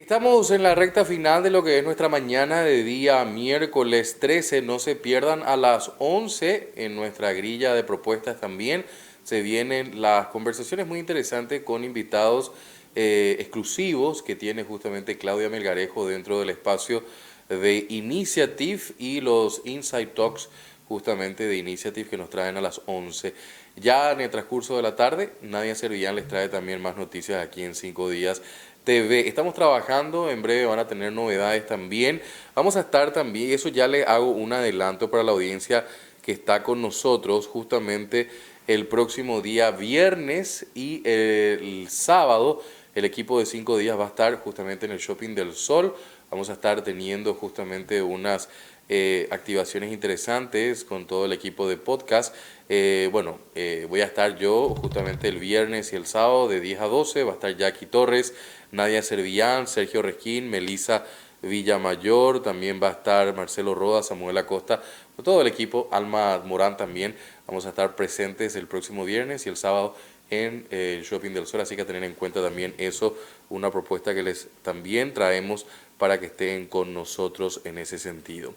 Estamos en la recta final de lo que es nuestra mañana de día miércoles 13. No se pierdan a las 11 en nuestra grilla de propuestas también. Se vienen las conversaciones muy interesantes con invitados exclusivos que tiene justamente Claudia Melgarejo dentro del espacio de Initiative y los Inside Talks justamente de Initiative que nos traen a las 11. Ya en el transcurso de la tarde, Nadia Servillán les trae también más noticias aquí en 5 días TV. Estamos trabajando, en breve van a tener novedades también. Vamos a estar también, y eso ya le hago un adelanto para la audiencia que está con nosotros justamente el próximo día viernes y el sábado. El equipo de 5 días va a estar justamente en el Shopping del Sol. Vamos a estar teniendo justamente unas activaciones interesantes con todo el equipo de podcast. Voy a estar yo justamente el viernes y el sábado de 10 a 12. Va a estar Jackie Torres, Nadia Servillán, Sergio Resquín, Melissa Villamayor, también va a estar Marcelo Roda, Samuel Acosta, todo el equipo, Alma Morán también. Vamos a estar presentes el próximo viernes y el sábado en el Shopping del Sol, así que a tener en cuenta también eso, una propuesta que les también traemos para que estén con nosotros en ese sentido.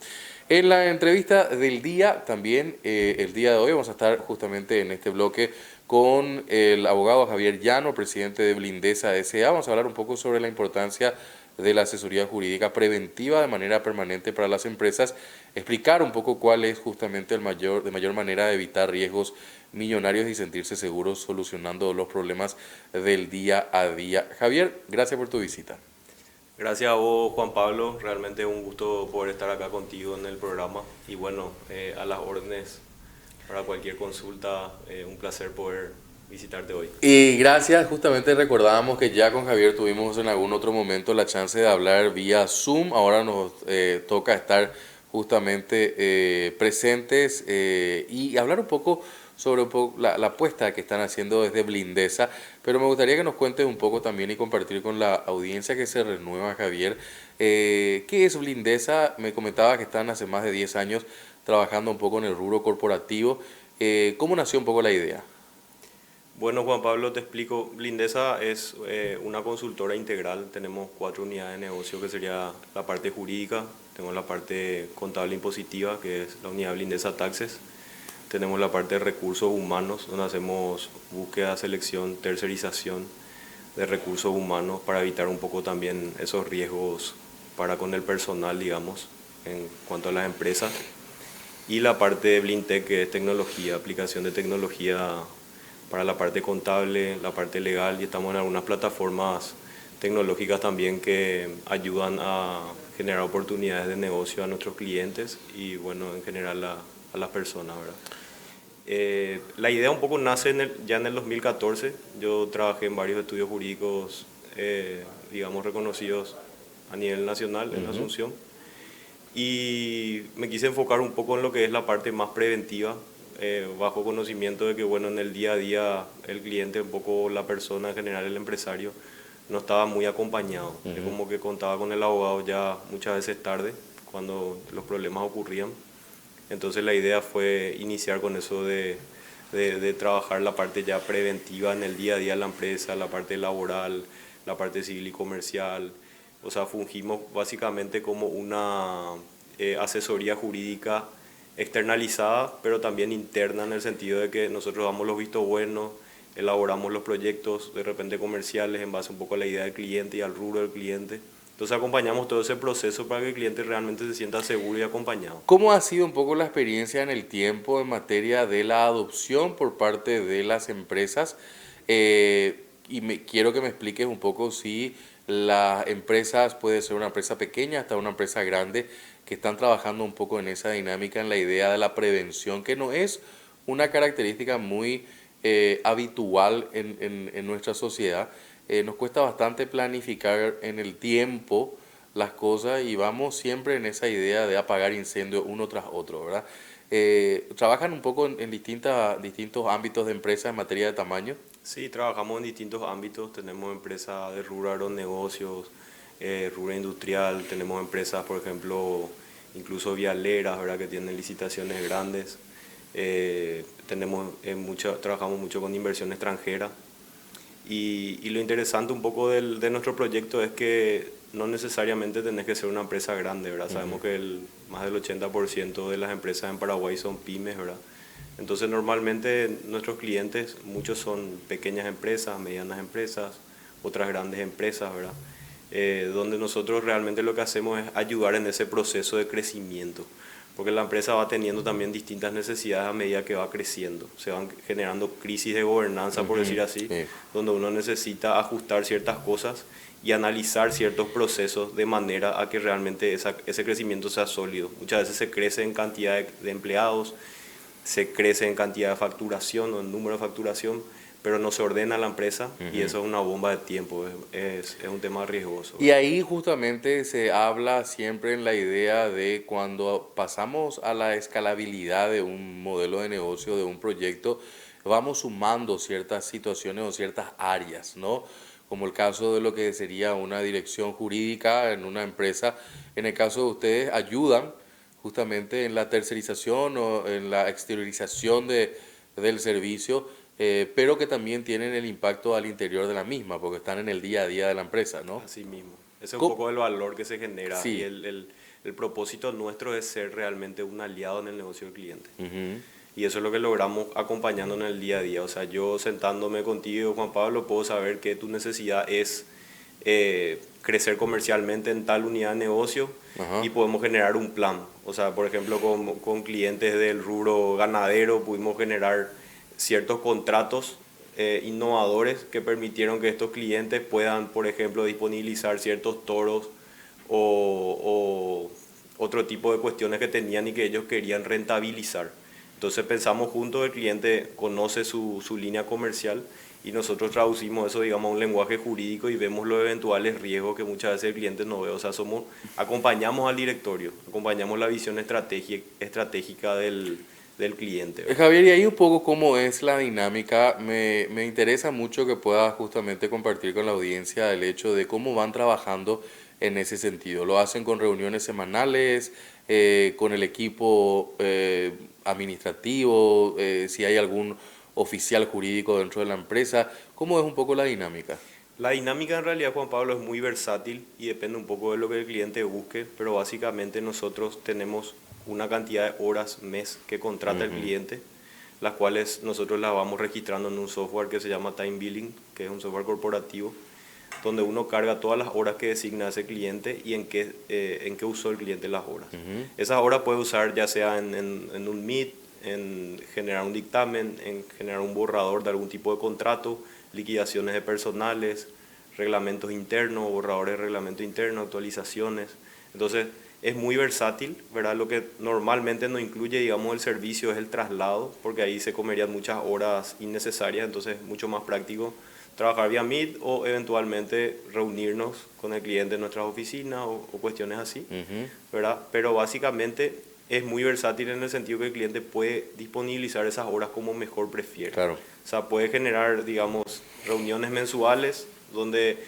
En la entrevista del día, también el día de hoy vamos a estar justamente en este bloque con el abogado Javier Llano, presidente de Blindesa S.A. Vamos a hablar un poco sobre la importancia de la asesoría jurídica preventiva de manera permanente para las empresas, explicar un poco cuál es justamente de mayor manera de evitar riesgos millonarios y sentirse seguros solucionando los problemas del día a día. Javier, gracias por tu visita. Gracias a vos, Juan Pablo. Realmente es un gusto poder estar acá contigo en el programa. Y bueno, a las órdenes para cualquier consulta, un placer poder visitarte hoy. Y gracias, justamente recordábamos que ya con Javier tuvimos en algún otro momento la chance de hablar vía Zoom, ahora nos toca estar justamente presentes y hablar un poco sobre la apuesta que están haciendo desde Blindesa, pero me gustaría que nos cuentes un poco también y compartir con la audiencia que se renueva, Javier, ¿qué es Blindesa? Me comentaba que están hace más de 10 años trabajando un poco en el rubro corporativo. ¿Cómo nació un poco la idea? Bueno, Juan Pablo, te explico. Blindesa es una consultora integral. Tenemos 4 unidades de negocio, que sería la parte jurídica, tenemos la parte contable impositiva, que es la unidad Blindesa Taxes. Tenemos la parte de recursos humanos, donde hacemos búsqueda, selección, tercerización de recursos humanos para evitar un poco también esos riesgos para con el personal, digamos, en cuanto a las empresas. Y la parte de Blintech, que es tecnología, aplicación de tecnología para la parte contable, la parte legal, y estamos en algunas plataformas tecnológicas también que ayudan a generar oportunidades de negocio a nuestros clientes y bueno, en general a las personas, ¿verdad? La idea un poco nace ya en el 2014. Yo trabajé en varios estudios jurídicos, digamos, reconocidos a nivel nacional en Asunción, y me quise enfocar un poco en lo que es la parte más preventiva, bajo conocimiento de que, bueno, en el día a día el cliente, un poco la persona en general, el empresario, no estaba muy acompañado. Es como que contaba con el abogado ya muchas veces tarde, cuando los problemas ocurrían. Entonces la idea fue iniciar con eso de trabajar la parte ya preventiva en el día a día de la empresa, la parte laboral, la parte civil y comercial. O sea, fungimos básicamente como una asesoría jurídica externalizada, pero también interna, en el sentido de que nosotros damos los vistos buenos, elaboramos los proyectos de repente comerciales en base un poco a la idea del cliente y al rubro del cliente. Entonces acompañamos todo ese proceso para que el cliente realmente se sienta seguro y acompañado. ¿Cómo ha sido un poco la experiencia en el tiempo en materia de la adopción por parte de las empresas? Quiero que me expliques un poco si las empresas, puede ser una empresa pequeña hasta una empresa grande, que están trabajando un poco en esa dinámica, en la idea de la prevención, que no es una característica muy habitual en nuestra sociedad. Nos cuesta bastante planificar en el tiempo las cosas y vamos siempre en esa idea de apagar incendios uno tras otro, ¿verdad? ¿Trabajan un poco en distintos ámbitos de empresa en materia de tamaño? Sí, trabajamos en distintos ámbitos. Tenemos empresas de rubro agronegocios, rubro industrial. Tenemos empresas, por ejemplo, incluso vialeras, ¿verdad?, que tienen licitaciones grandes. Trabajamos mucho con inversión extranjera. Y lo interesante un poco de nuestro proyecto es que no necesariamente tenés que ser una empresa grande, ¿verdad? Sabemos que más del 80% de las empresas en Paraguay son pymes, ¿verdad? Entonces normalmente nuestros clientes, muchos son pequeñas empresas, medianas empresas, otras grandes empresas, ¿verdad? Donde nosotros realmente lo que hacemos es ayudar en ese proceso de crecimiento, porque la empresa va teniendo también distintas necesidades a medida que va creciendo. Se van generando crisis de gobernanza, por decir así, Sí. donde uno necesita ajustar ciertas cosas y analizar ciertos procesos de manera a que realmente ese crecimiento sea sólido. Muchas veces se crece en cantidad de empleados, se crece en cantidad de facturación o en número de facturación, pero no se ordena la empresa y eso es una bomba de tiempo, es un tema riesgoso. Y ahí justamente se habla siempre en la idea de cuando pasamos a la escalabilidad de un modelo de negocio, de un proyecto, vamos sumando ciertas situaciones o ciertas áreas, ¿no? Como el caso de lo que sería una dirección jurídica en una empresa. En el caso de ustedes, ayudan justamente en la tercerización o en la exteriorización del servicio, pero que también tienen el impacto al interior de la misma, porque están en el día a día de la empresa, ¿no? Así mismo. Ese es un Co- poco el valor que se genera y Sí. el propósito nuestro es ser realmente un aliado en el negocio del cliente. Ujú. Y eso es lo que logramos acompañando en el día a día. O sea, yo sentándome contigo, Juan Pablo, puedo saber que tu necesidad es crecer comercialmente en tal unidad de negocio Ajá. y podemos generar un plan. O sea, por ejemplo, con clientes del rubro ganadero pudimos generar ciertos contratos innovadores que permitieron que estos clientes puedan, por ejemplo, disponibilizar ciertos toros o otro tipo de cuestiones que tenían y que ellos querían rentabilizar. Entonces pensamos juntos, el cliente conoce su línea comercial y nosotros traducimos eso, digamos, a un lenguaje jurídico y vemos los eventuales riesgos que muchas veces el cliente no ve. O sea, acompañamos al directorio, acompañamos la visión estratégica del cliente, ¿verdad? Javier, y ahí un poco cómo es la dinámica, me interesa mucho que puedas justamente compartir con la audiencia el hecho de cómo van trabajando en ese sentido. ¿Lo hacen con reuniones semanales, con el equipo administrativo, si hay algún oficial jurídico dentro de la empresa? ¿Cómo es un poco la dinámica? La dinámica en realidad, Juan Pablo, es muy versátil y depende un poco de lo que el cliente busque, pero básicamente nosotros tenemos una cantidad de horas mes que contrata el Ujú. cliente, las cuales nosotros las vamos registrando en un software que se llama Time Billing, que es un software corporativo, donde uno carga todas las horas que designa ese cliente y en qué usó el cliente las horas. Ujú. Esas horas puede usar ya sea en un Meet, en generar un dictamen, en generar un borrador de algún tipo de contrato, liquidaciones de personales, reglamentos internos, borradores de reglamento interno, actualizaciones. Entonces es muy versátil, ¿verdad? Lo que normalmente no incluye, digamos, el servicio es el traslado, porque ahí se comerían muchas horas innecesarias, entonces es mucho más práctico trabajar vía Meet o eventualmente reunirnos con el cliente en nuestras oficinas o cuestiones así, Ujú. ¿verdad? Pero básicamente es muy versátil en el sentido que el cliente puede disponibilizar esas horas como mejor prefiere. Claro. O sea, puede generar, digamos, reuniones mensuales donde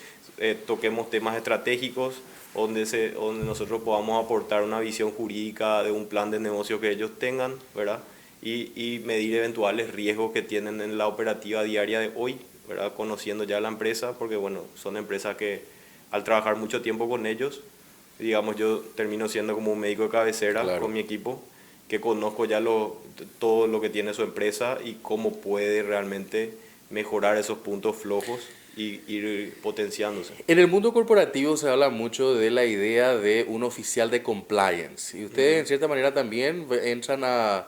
toquemos temas estratégicos, donde nosotros podamos aportar una visión jurídica de un plan de negocio que ellos tengan, ¿verdad? Y medir eventuales riesgos que tienen en la operativa diaria de hoy, ¿verdad? Conociendo ya la empresa, porque bueno, son empresas que al trabajar mucho tiempo con ellos, digamos, yo termino siendo como un médico de cabecera con Claro. mi equipo, que conozco ya todo lo que tiene su empresa y cómo puede realmente mejorar esos puntos flojos y ir potenciándose. En el mundo corporativo se habla mucho de la idea de un oficial de compliance y ustedes en Ujú. cierta manera también entran a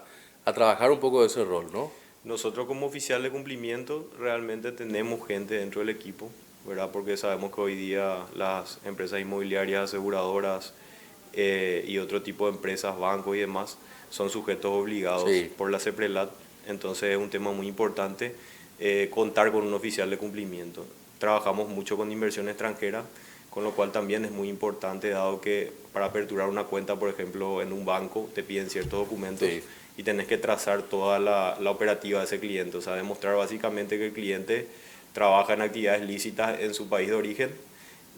trabajar un poco de ese rol, ¿no? Nosotros como oficial de cumplimiento realmente tenemos gente dentro del equipo, ¿verdad? Porque sabemos que hoy día las empresas inmobiliarias, aseguradoras y otro tipo de empresas, bancos y demás, son sujetos obligados Sí. por la CEPRELAT. Entonces es un tema muy importante contar con un oficial de cumplimiento. Trabajamos mucho con inversión extranjera, con lo cual también es muy importante, dado que para aperturar una cuenta, por ejemplo, en un banco, te piden ciertos documentos Sí. y tenés que trazar toda la operativa de ese cliente. O sea, demostrar básicamente que el cliente trabaja en actividades lícitas en su país de origen,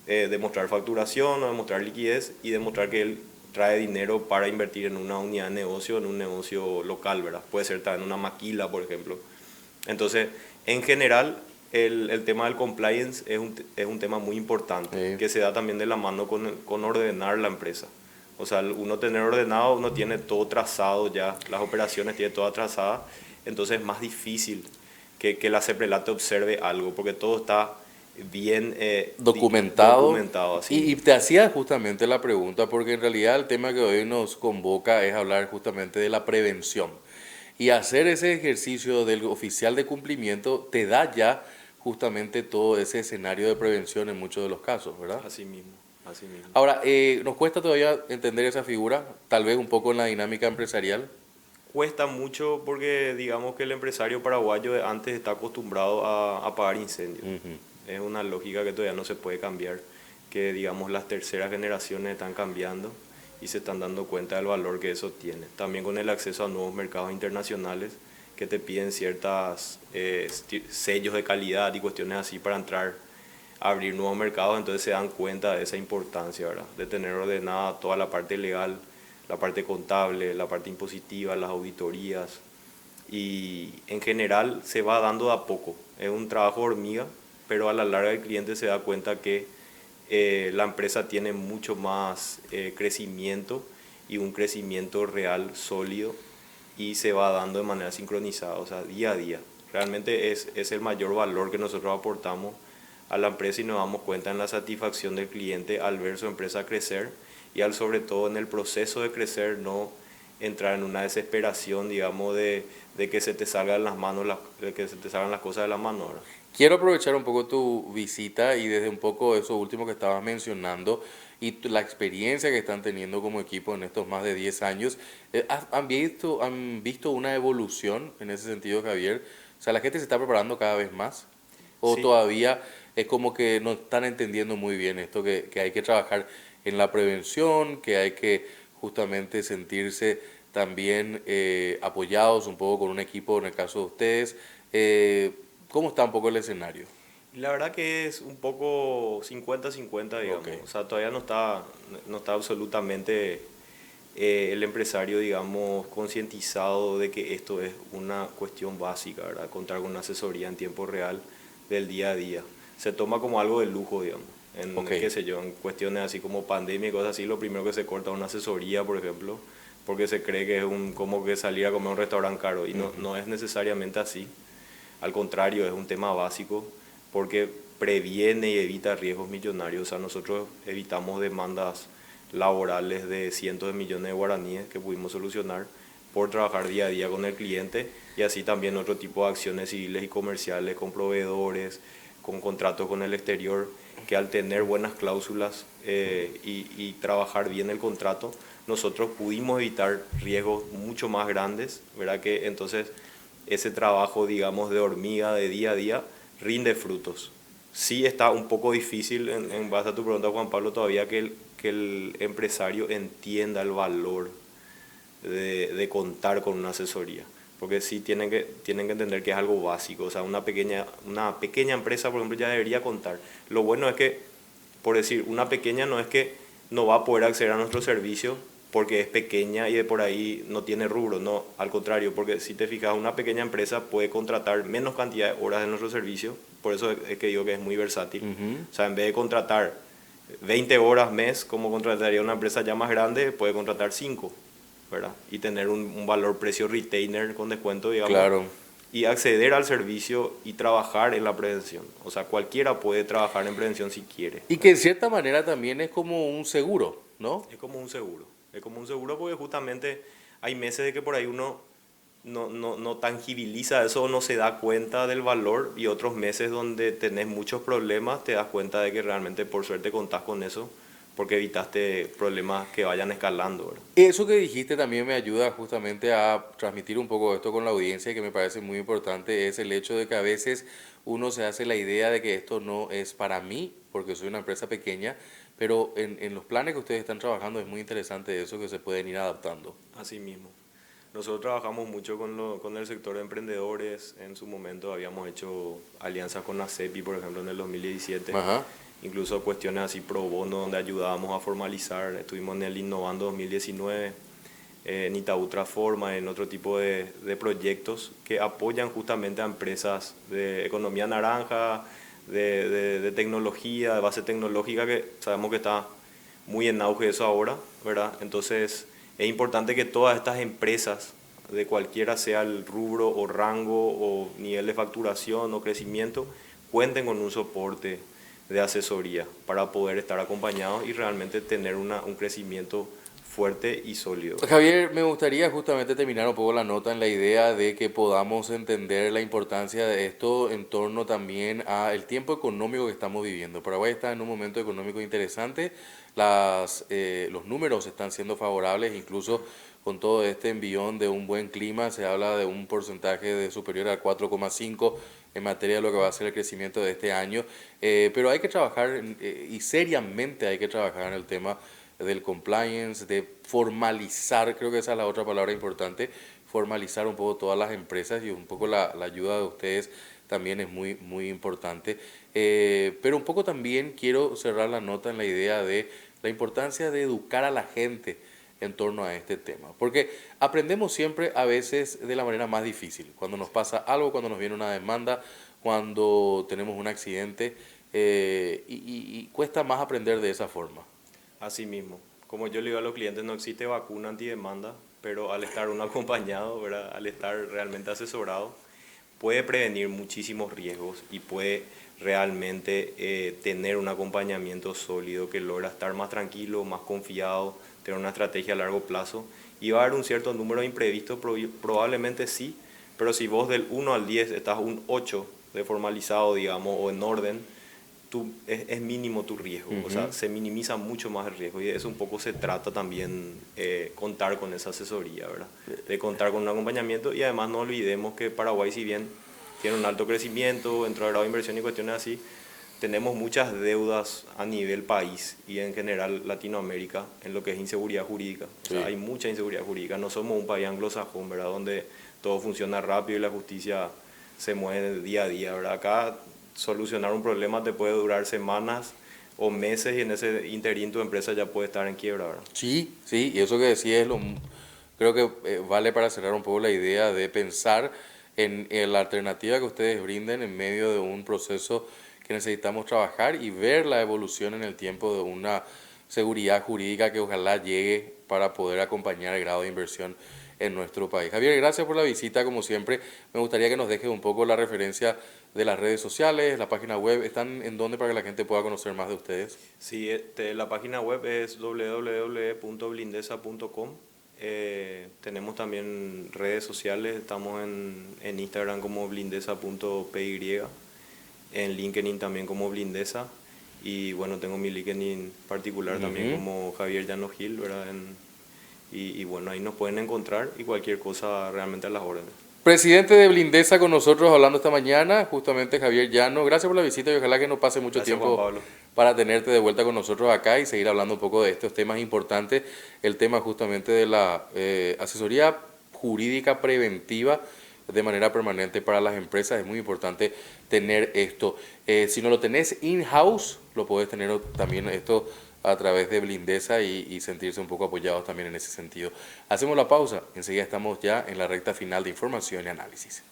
demostrar facturación o demostrar liquidez y demostrar que él trae dinero para invertir en una unidad de negocio, en un negocio local, ¿verdad? Puede ser también una maquila, por ejemplo. Entonces, en general, el tema del compliance es un tema muy importante, Sí. que se da también de la mano con ordenar la empresa. O sea, uno tener ordenado, uno tiene todo trazado ya, las operaciones tiene todas trazadas, entonces es más difícil que la CEPRELAT te observe algo, porque todo está bien Documentado. documentado, así Y mismo. te hacía justamente la pregunta, porque en realidad el tema que hoy nos convoca es hablar justamente de la prevención. Y hacer ese ejercicio del oficial de cumplimiento te da ya justamente todo ese escenario de prevención en muchos de los casos, ¿verdad? Así mismo, así mismo. Ahora, nos cuesta todavía entender esa figura, tal vez un poco en la dinámica empresarial. Cuesta mucho porque digamos que el empresario paraguayo de antes está acostumbrado a apagar incendios. Ujú. Es una lógica que todavía no se puede cambiar, que digamos las terceras generaciones están cambiando y se están dando cuenta del valor que eso tiene. También con el acceso a nuevos mercados internacionales que te piden ciertas sellos de calidad y cuestiones así para entrar a abrir nuevos mercados, entonces se dan cuenta de esa importancia, ¿verdad? De tener ordenada toda la parte legal, la parte contable, la parte impositiva, las auditorías y en general se va dando de a poco. Es un trabajo hormiga, pero a la larga el cliente se da cuenta que la empresa tiene mucho más crecimiento y un crecimiento real sólido y se va dando de manera sincronizada, o sea, día a día. Realmente es el mayor valor que nosotros aportamos a la empresa y nos damos cuenta en la satisfacción del cliente al ver su empresa crecer y al sobre todo en el proceso de crecer no entrar en una desesperación, digamos, de que se te salgan las manos, de que se te salgan las cosas de la mano, ¿verdad? Quiero aprovechar un poco tu visita y desde un poco eso último que estabas mencionando y la experiencia que están teniendo como equipo en estos más de 10 años. ¿Han visto una evolución en ese sentido, Javier? O sea, ¿la gente se está preparando cada vez más? ¿O Sí, todavía es como que no están entendiendo muy bien esto, que hay que trabajar en la prevención, que hay que justamente sentirse también apoyados un poco con un equipo, en el caso de ustedes? ¿Cómo está un poco el escenario? la verdad que es un poco 50-50, Ok. digamos. O sea, todavía no está absolutamente el empresario, digamos, concientizado de que esto es una cuestión básica, ¿verdad? Contar con una asesoría en tiempo real del día a día. Se toma como algo de lujo, digamos. En, Ok. qué sé yo, en cuestiones así como pandemia y cosas así, lo primero que se corta es una asesoría, por ejemplo, porque se cree que es como que salir a comer a un restaurante caro y Ujú. no es necesariamente así. Al contrario, es un tema básico porque previene y evita riesgos millonarios. O sea, nosotros evitamos demandas laborales de cientos de millones de guaraníes que pudimos solucionar por trabajar día a día con el cliente y así también otro tipo de acciones civiles y comerciales con proveedores, con contratos con el exterior, que al tener buenas cláusulas y trabajar bien el contrato, nosotros pudimos evitar riesgos mucho más grandes, ¿verdad? Que entonces ese trabajo, digamos, de hormiga de día a día rinde frutos. Sí está un poco difícil, en base a tu pregunta, Juan Pablo, todavía que el empresario entienda el valor de contar con una asesoría. Porque sí tienen que entender que es algo básico. O sea, una pequeña empresa, por ejemplo, ya debería contar. Lo bueno es que, por decir, una pequeña no es que no va a poder acceder a nuestro servicio porque es pequeña y de por ahí no tiene rubro, no, al contrario, porque si te fijas, una pequeña empresa puede contratar menos cantidad de horas de nuestro servicio, por eso es que digo que es muy versátil. Ujú. O sea, en vez de contratar 20 horas mes, como contrataría una empresa ya más grande, puede contratar 5, ¿verdad? Y tener un valor precio retainer con descuento, digamos, Claro. y acceder al servicio y trabajar en la prevención. O sea, cualquiera puede trabajar en prevención si quiere, Y que ¿verdad? en cierta manera también es como un seguro, ¿no? Es como un seguro. Es como un seguro porque justamente hay meses de que por ahí uno no tangibiliza eso o no se da cuenta del valor y otros meses donde tenés muchos problemas te das cuenta de que realmente por suerte contás con eso porque evitaste problemas que vayan escalando, ¿verdad? Eso que dijiste también me ayuda justamente a transmitir un poco esto con la audiencia y que me parece muy importante, es el hecho de que a veces uno se hace la idea de que esto no es para mí, porque soy una empresa pequeña, pero en los planes que ustedes están trabajando es muy interesante eso que se pueden ir adaptando. Así mismo. Nosotros trabajamos mucho con el sector de emprendedores. En su momento habíamos hecho alianzas con la CEPI, por ejemplo, en el 2017. Ajá. Incluso cuestiones así pro bono donde ayudábamos a formalizar. Estuvimos en el Innovando 2019. en Itaú Transforma, en otro tipo de proyectos que apoyan justamente a empresas de economía naranja, de tecnología, de base tecnológica, que sabemos que está muy en auge eso ahora, ¿verdad? Entonces es importante que todas estas empresas, de cualquiera sea el rubro o rango o nivel de facturación o crecimiento, cuenten con un soporte de asesoría para poder estar acompañados y realmente tener un crecimiento fuerte y sólido. Javier, me gustaría justamente terminar un poco la nota en la idea de que podamos entender la importancia de esto en torno también al tiempo económico que estamos viviendo. Paraguay está en un momento económico interesante, los números están siendo favorables, incluso con todo este envión de un buen clima, se habla de un porcentaje de superior al 4,5 en materia de lo que va a ser el crecimiento de este año, pero hay que trabajar y seriamente hay que trabajar en el tema del compliance, de formalizar, creo que esa es la otra palabra importante, formalizar un poco todas las empresas y un poco la ayuda de ustedes también es muy, muy importante. Pero un poco también quiero cerrar la nota en la idea de la importancia de educar a la gente en torno a este tema, porque aprendemos siempre a veces de la manera más difícil, cuando nos pasa algo, cuando nos viene una demanda, cuando tenemos un accidente, y cuesta más aprender de esa forma. Así mismo, como yo le digo a los clientes, no existe vacuna antidemanda, pero al estar uno acompañado, ¿verdad? Al estar realmente asesorado, puede prevenir muchísimos riesgos y puede realmente tener un acompañamiento sólido que logra estar más tranquilo, más confiado, tener una estrategia a largo plazo. Y va a haber un cierto número de imprevistos, probablemente sí, pero si vos del 1 al 10 estás un 8 de formalizado, digamos, o en orden, es mínimo tu riesgo, o sea, se minimiza mucho más el riesgo y de eso un poco se trata también contar con esa asesoría, ¿verdad? De contar con un acompañamiento y además no olvidemos que Paraguay, si bien tiene un alto crecimiento, dentro de grado de inversión y cuestiones así, tenemos muchas deudas a nivel país y en general Latinoamérica en lo que es inseguridad jurídica. O sea, hay mucha inseguridad jurídica, no somos un país anglosajón, ¿verdad? Donde todo funciona rápido y la justicia se mueve día a día, ¿verdad? Acá solucionar un problema te puede durar semanas o meses y en ese interín tu empresa ya puede estar en quiebra, ¿verdad? Sí, sí, y eso que decía creo que vale para cerrar un poco la idea de pensar en la alternativa que ustedes brinden en medio de un proceso que necesitamos trabajar y ver la evolución en el tiempo de una seguridad jurídica que ojalá llegue para poder acompañar el grado de inversión en nuestro país. Javier, gracias por la visita, como siempre. Me gustaría que nos dejes un poco la referencia de las redes sociales, la página web. ¿Están en dónde para que la gente pueda conocer más de ustedes? Sí, la página web es www.blindesa.com. Tenemos también redes sociales, estamos en Instagram como blindesa.py, en LinkedIn también como Blindesa y bueno, tengo mi LinkedIn particular también como Javier Llano Gil, ¿verdad? Y bueno, ahí nos pueden encontrar y cualquier cosa realmente a las órdenes. Presidente de Blindesa con nosotros hablando esta mañana, justamente Javier Llano. Gracias por la visita y ojalá que no pase mucho Gracias, tiempo Juan Pablo, para tenerte de vuelta con nosotros acá y seguir hablando un poco de estos temas importantes. El tema justamente de la asesoría jurídica preventiva de manera permanente para las empresas. Es muy importante tener esto. Si no lo tenés in-house, lo podés tener también esto a través de Blindesa y sentirse un poco apoyados también en ese sentido. Hacemos la pausa, enseguida estamos ya en la recta final de información y análisis.